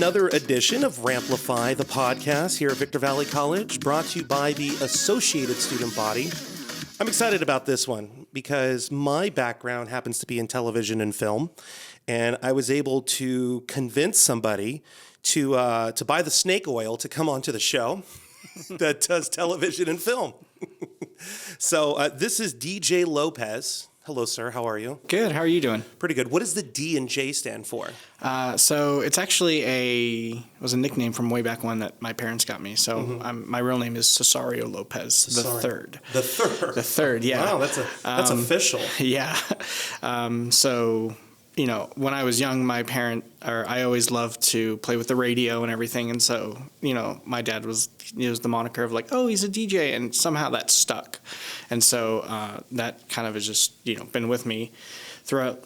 another edition of Ramplify, the podcast here at Victor Valley College, brought to you by the Associated Student Body. I'm excited about this one because my background happens to be in television and film, and I was able to convince somebody to buy the snake oil to come onto the show that does television and film. So this is DJ Lopez. Hello, sir. How are you? Good. How are you doing? Pretty good. What does the D and J stand for? So it's actually it was a nickname from way back when that my parents got me. So my real name is Cesario Lopez the third. The third. The third. Yeah. Wow, that's official. Yeah. So you know, when I was young, I always loved to play with the radio and everything, and so you know, my dad was used the moniker of like, oh, he's a DJ, and somehow that stuck, and so that kind of has just been with me throughout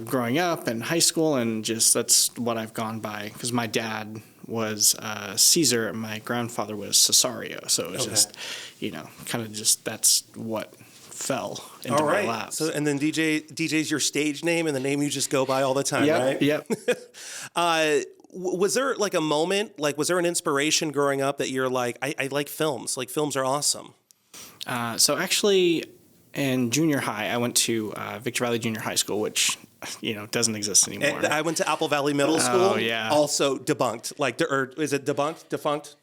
growing up and high school, and just that's what I've gone by because my dad was Caesar and my grandfather was Cesario, so it was just kind of just that's what fell into my lap. So, and then DJ's your stage name and the name you just go by all the time, right? Yep. Was there like a moment, was there an inspiration growing up that you're like, I like films, like films are awesome? So actually in junior high, I went to Victor Valley Junior High School, which, doesn't exist anymore. And I went to Apple Valley Middle School. Oh, yeah. Also debunked. Or is it debunked? Defunct?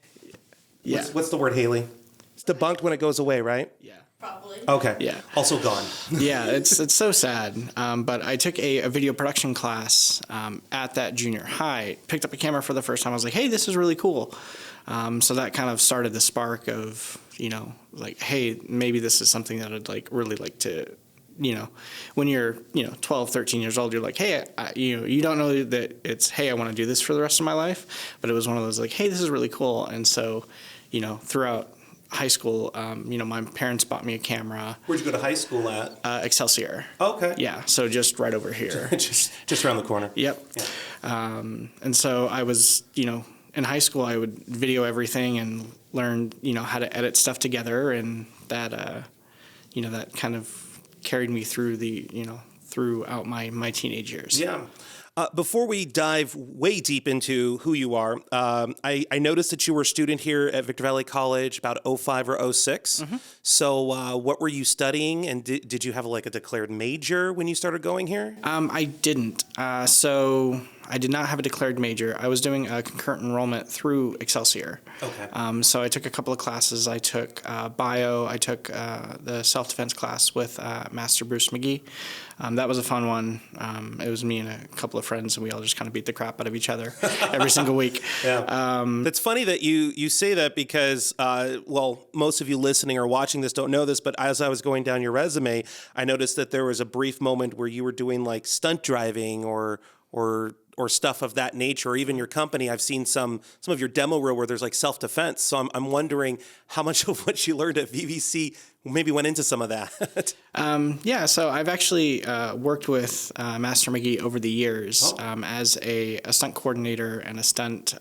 Yeah. What's the word, Haley? It's debunked when it goes away, right? Yeah. Probably. Okay. Yeah. Also gone. Yeah, it's so sad. But I took a video production class at that junior high, picked up a camera for the first time. I was like, hey, this is really cool. So that kind of started the spark of, like, hey, maybe this is something that I'd really like to, when you're, 12, 13 years old, you're like, hey, you don't know that it's, hey, I want to do this for the rest of my life. But it was one of those like, hey, this is really cool. And so, throughout high school, my parents bought me a camera. Where'd you go to high school at? Excelsior. Okay. Yeah, so just right over here. just around the corner. Yep. Yeah. And so I was, in high school, I would video everything and learn, how to edit stuff together, and that, that kind of carried me through throughout my teenage years. Yeah. Before we dive way deep into who you are, I noticed that you were a student here at Victor Valley College about 05 or 06. Mm-hmm. So what were you studying, and did you have a declared major when you started going here? I didn't. So I did not have a declared major. I was doing a concurrent enrollment through Excelsior. Okay. So I took a couple of classes. I took bio. I took the self-defense class with Master Bruce McGee. That was a fun one. It was me and a couple of friends, and we all just kind of beat the crap out of each other every single week. Yeah. It's funny that you say that because, most of you listening or watching this don't know this, but as I was going down your resume, I noticed that there was a brief moment where you were doing stunt driving or stuff of that nature, or even your company. I've seen some of your demo reel where there's self-defense. So I'm wondering how much of what you learned at VVC maybe went into some of that. Yeah, so I've actually worked with Master McGee over the years as a stunt coordinator and a stunt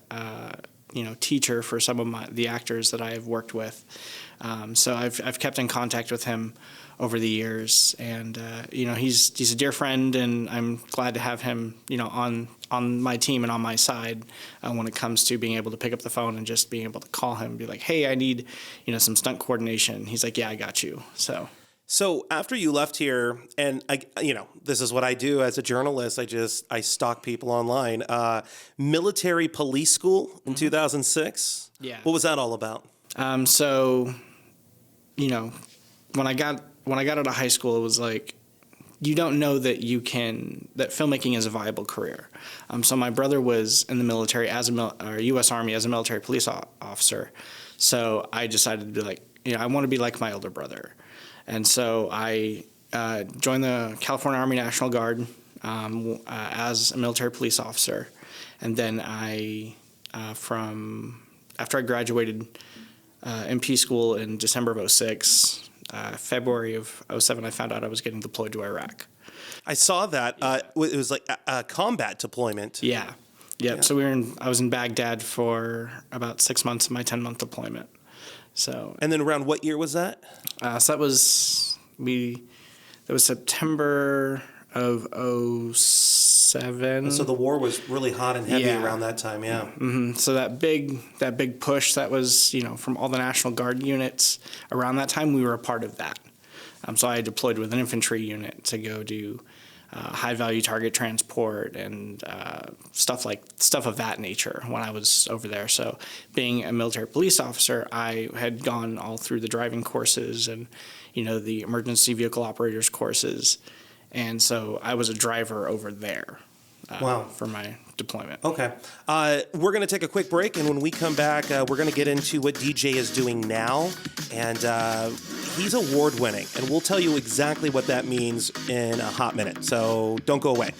teacher for some of the actors that I've worked with. So I've kept in contact with him over the years, and he's a dear friend, and I'm glad to have him on my team and on my side when it comes to being able to pick up the phone and just being able to call him and be like, hey, I need some stunt coordination. He's like, yeah, I got you. So after you left here, and this is what I do as a journalist. I stalk people online. Military police school in 2006. Yeah. What was that all about? So when I got out of high school, it was like, you don't know that that filmmaking is a viable career. So my brother was in the military or U.S. Army as a military police officer. So I decided to be like, I want to be like my older brother. And so I joined the California Army National Guard as a military police officer. And then after I graduated MP school in December of 06, February of 07, I found out I was getting deployed to Iraq. I saw that. It was like a combat deployment. Yeah. Yep. Yeah. So I was in Baghdad for about 6 months of my 10-month deployment. So. And then around what year was that? So that was September of 2007. So the war was really hot and heavy around that time, yeah. Mm-hmm. So that big push that was, from all the National Guard units around that time, we were a part of that. So I deployed with an infantry unit to go do high-value target transport and stuff of that nature when I was over there. So being a military police officer, I had gone all through the driving courses and, the emergency vehicle operators courses. And so I was a driver over there for my deployment. Okay. We're going to take a quick break, and when we come back, we're going to get into what DJ is doing now. And he's award-winning, and we'll tell you exactly what that means in a hot minute. So don't go away.